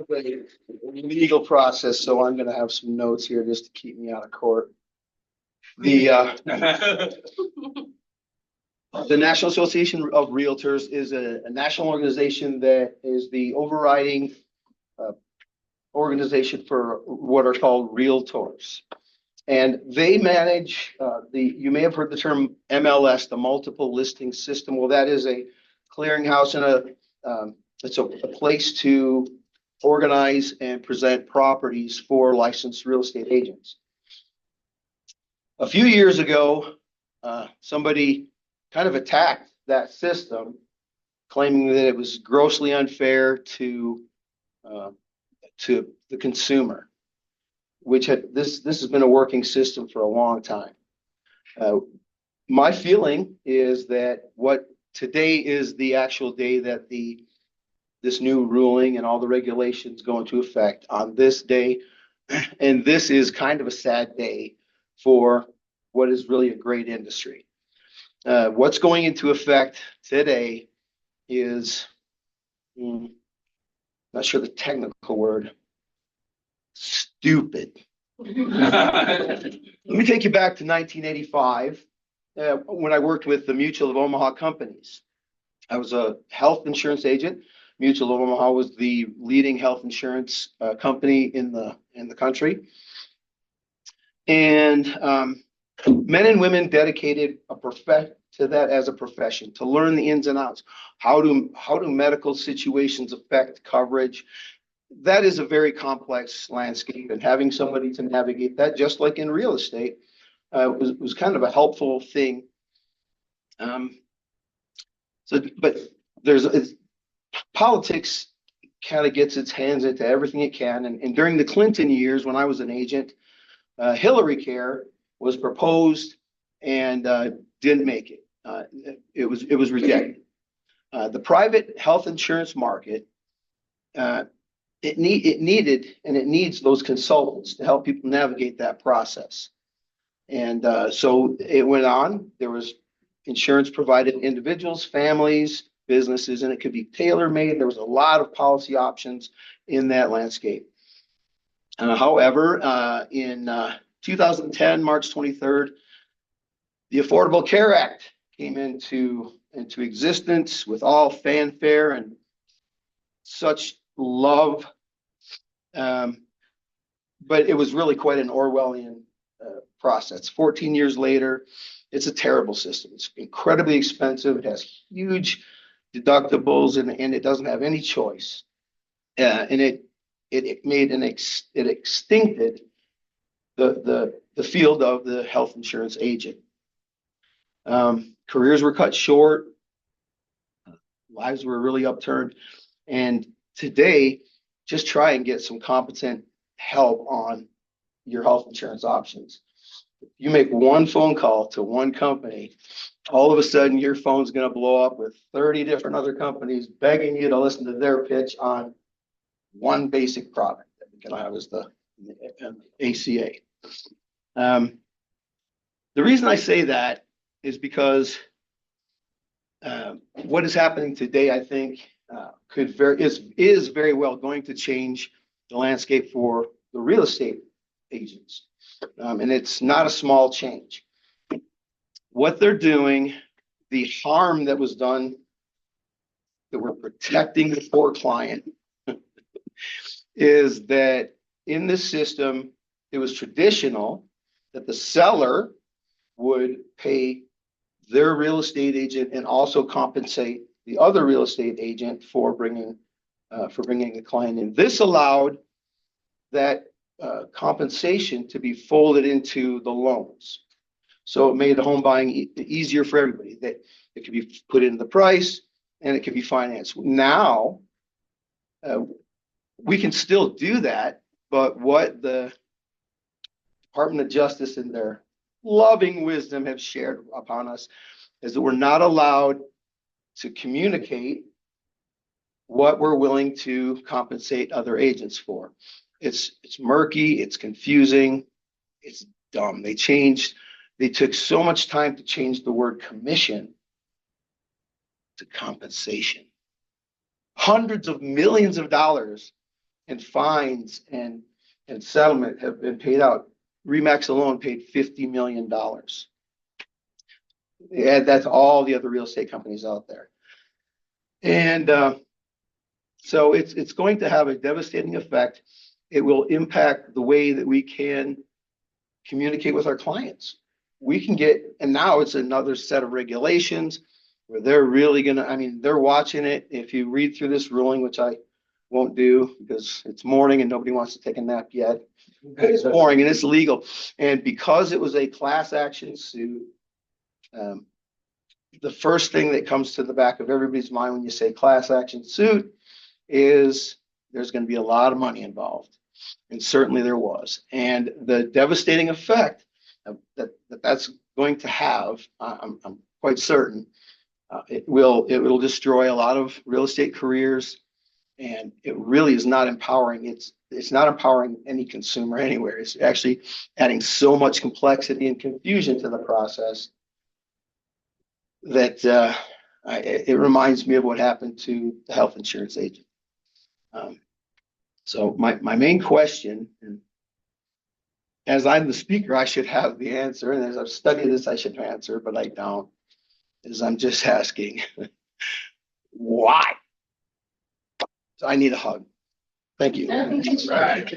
a legal process, so I'm going to have some notes here just to keep me out of court. The National Association of Realtors is a national organization that is the overriding organization for what are called realtors. And they manage you may have heard the term MLS, the multiple listing system. Well, that is a clearinghouse and it's a place to organize and present properties for licensed real estate agents. A few years ago, somebody kind of attacked that system, claiming that it was grossly unfair to the consumer, which this has been a working system for a long time. My feeling is that what today is the actual day that this new ruling and all the regulations go into effect on this day, and this is kind of a sad day for what is really a great industry. What's going into effect today is, not sure the technical word, stupid. Let me take you back to 1985 when I worked with the Mutual of Omaha companies. I was a health insurance agent. Mutual of Omaha was the leading health insurance company in the country, and men and women dedicated to that as a profession, to learn the ins and outs. How do medical situations affect coverage? That is a very complex landscape, and having somebody to navigate that, just like in real estate, was kind of a helpful thing. But politics kind of gets its hands into everything it can. And during the Clinton years, when I was an agent, Hillary Care was proposed and didn't make it. It was rejected. The private health insurance market, it needed and it needs those consultants to help people navigate that process. And so it went on. There was insurance provided to individuals, families, businesses, and it could be tailor-made. There was a lot of policy options in that landscape. However, in 2010, March 23rd, the Affordable Care Act came into existence with all fanfare and such love. But it was really quite an Orwellian process. 14 years later, it's a terrible system. It's incredibly expensive. It has huge deductibles, and it doesn't have any choice. And it extincted the field of the health insurance agent. Careers were cut short. Lives were really upturned. And today, just try and get some competent help on your health insurance options. If you make one phone call to one company, all of a sudden your phone's going to blow up with 30 different other companies begging you to listen to their pitch on one basic product that we can have is the ACA. The reason I say that is because what is happening today, I think, is very well going to change the landscape for the real estate agents. And it's not a small change. What they're doing, the harm that was done, that we're protecting the poor client, is that in this system, it was traditional that the seller would pay their real estate agent and also compensate the other real estate agent for bringing the client in. This allowed that compensation to be folded into the loans. So it made home buying easier for everybody. That it could be put into the price and it could be financed. Now, we can still do that, but what the Department of Justice in their loving wisdom have shared upon us is that we're not allowed to communicate what we're willing to compensate other agents for. It's murky, it's confusing, it's dumb. They took so much time to change the word commission to compensation. Hundreds of millions of dollars and fines and settlement have been paid out. Remax alone paid $50 million. Yeah, that's all the other real estate companies out there. And so it's going to have a devastating effect. It will impact the way that we can communicate with our clients. We can get, and now it's another set of regulations where they're really gonna, I mean, they're watching it. If you read through this ruling, which I won't do because it's morning and nobody wants to take a nap yet. It's boring and it's legal. And because it was a class action suit, the first thing that comes to the back of everybody's mind when you say class action suit is there's going to be a lot of money involved. And certainly there was. And the devastating effect that's going to have, I'm quite certain, it will destroy a lot of real estate careers. And it really is not empowering. It's not empowering any consumer anywhere. It's actually adding so much complexity and confusion to the process that it reminds me of what happened to the health insurance agent. So my main question, and as I'm the speaker, I should have the answer, and as I've studied this, I should answer, but I don't, is I'm just asking, why? So I need a hug. Thank you. Right.